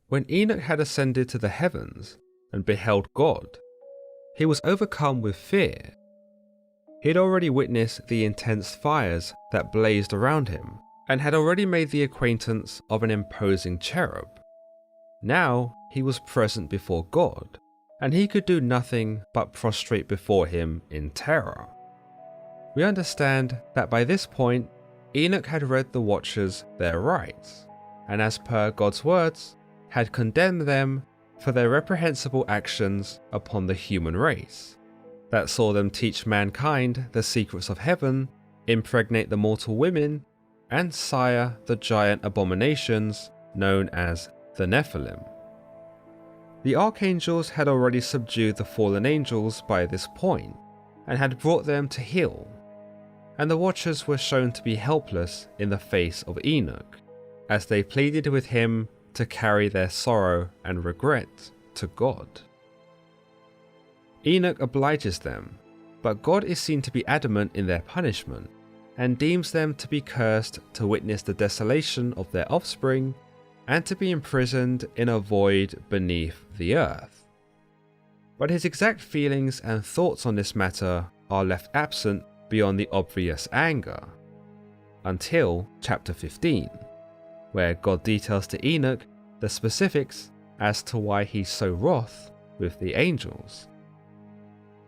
When Enoch had ascended to the heavens and beheld God, he was overcome with fear. He had already witnessed the intense fires that blazed around him, and had already made the acquaintance of an imposing cherub. Now he was present before God, and he could do nothing but prostrate before him in terror. We understand that by this point, Enoch had read the Watchers their rights, and as per God's words, had condemned them for their reprehensible actions upon the human race, that saw them teach mankind the secrets of heaven, impregnate the mortal women, and sire the giant abominations known as the Nephilim. The archangels had already subdued the fallen angels by this point, and had brought them to heel, and the Watchers were shown to be helpless in the face of Enoch, as they pleaded with him to carry their sorrow and regret to God. Enoch obliges them, but God is seen to be adamant in their punishment, and deems them to be cursed to witness the desolation of their offspring, and to be imprisoned in a void beneath the earth. But his exact feelings and thoughts on this matter are left absent beyond the obvious anger, until chapter 15, where God details to Enoch the specifics as to why he's so wroth with the angels.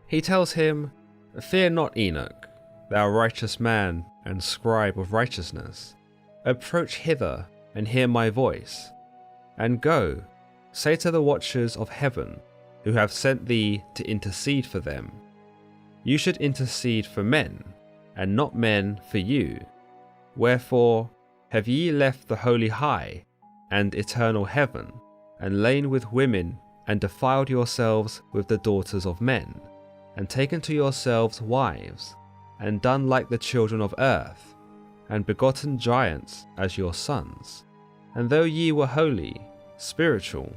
He tells him, "Fear not, Enoch, thou righteous man and scribe of righteousness. Approach hither and hear my voice. And go, say to the Watchers of heaven, who have sent thee to intercede for them. You should intercede for men, and not men for you. Wherefore have ye left the holy high and eternal heaven, and lain with women, and defiled yourselves with the daughters of men, and taken to yourselves wives, and done like the children of earth, and begotten giants as your sons. And though ye were holy, spiritual,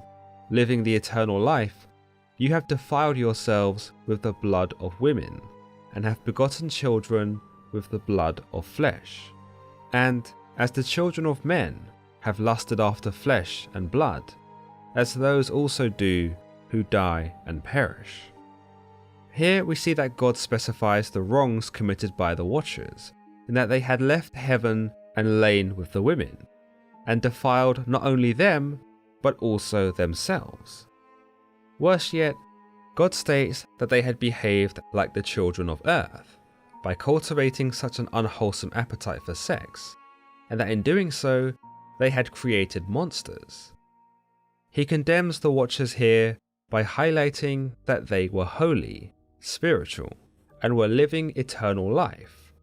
living the eternal life, you have defiled yourselves with the blood of women, and have begotten children with the blood of flesh. And as the children of men have lusted after flesh and blood, as those also do who die and perish." Here we see that God specifies the wrongs committed by the Watchers, in that they had left heaven and lain with the women, and defiled not only them, but also themselves. Worse yet, God states that they had behaved like the children of earth, by cultivating such an unwholesome appetite for sex, and that in doing so, they had created monsters. He condemns the Watchers here by highlighting that they were holy, spiritual, and were living eternal life.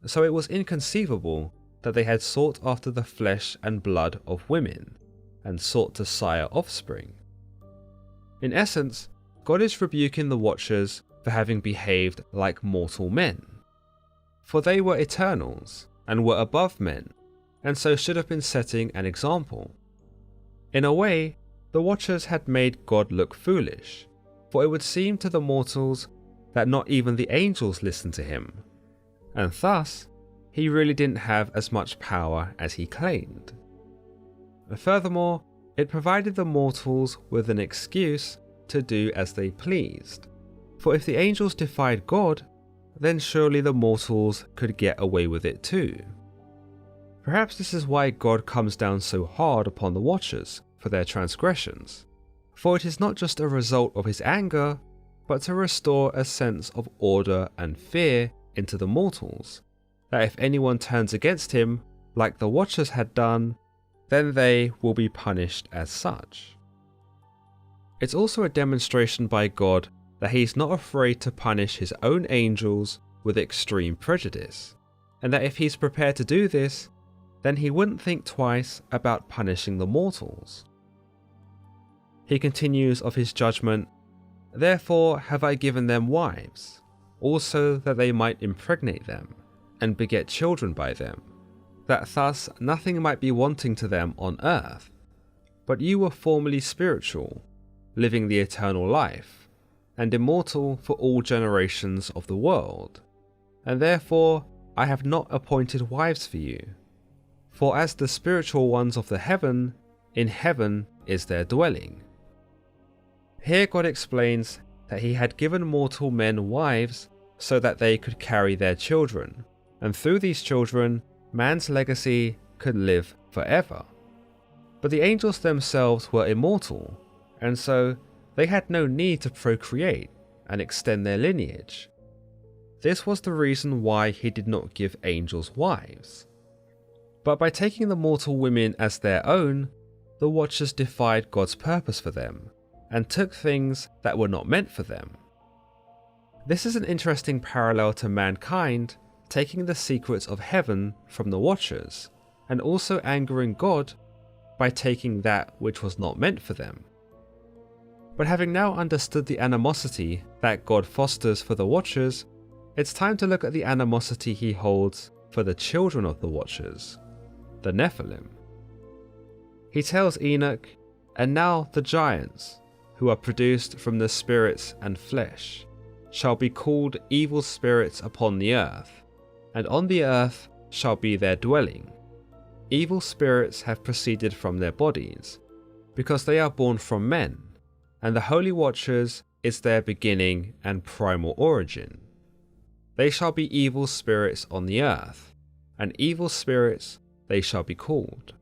So it was inconceivable that they had sought after the flesh and blood of women, and sought to sire offspring. In essence, God is rebuking the Watchers for having behaved like mortal men. For they were eternals, and were above men, and so should have been setting an example. In a way, the Watchers had made God look foolish, for it would seem to the mortals that not even the angels listened to him, and thus he really didn't have as much power as he claimed. Furthermore, it provided the mortals with an excuse to do as they pleased, for if the angels defied God, then surely the mortals could get away with it too. Perhaps this is why God comes down so hard upon the Watchers for their transgressions, for it is not just a result of his anger, but to restore a sense of order and fear into the mortals, that if anyone turns against him, like the Watchers had done, then they will be punished as such. It's also a demonstration by God that he is not afraid to punish his own angels with extreme prejudice, and that if he's prepared to do this, then he wouldn't think twice about punishing the mortals. He continues of his judgment, "Therefore have I given them wives, also that they might impregnate them, and beget children by them, that thus nothing might be wanting to them on earth. But you were formerly spiritual, living the eternal life, and immortal for all generations of the world, and therefore I have not appointed wives for you. For as the spiritual ones of the heaven, in heaven is their dwelling. Here God explains that he had given mortal men wives so that they could carry their children, and through these children, man's legacy could live forever. But the angels themselves were immortal, and so they had no need to procreate and extend their lineage. This was the reason why he did not give angels wives. But by taking the mortal women as their own, the Watchers defied God's purpose for them, and took things that were not meant for them. This is an interesting parallel to mankind taking the secrets of heaven from the Watchers, and also angering God by taking that which was not meant for them. But having now understood the animosity that God fosters for the Watchers, it's time to look at the animosity he holds for the children of the Watchers, the Nephilim. He tells Enoch, "And now the giants, who are produced from the spirits and flesh, shall be called evil spirits upon the earth, and on the earth shall be their dwelling. Evil spirits have proceeded from their bodies, because they are born from men, and the Holy Watchers is their beginning and primal origin. They shall be evil spirits on the earth, and evil spirits they shall be called."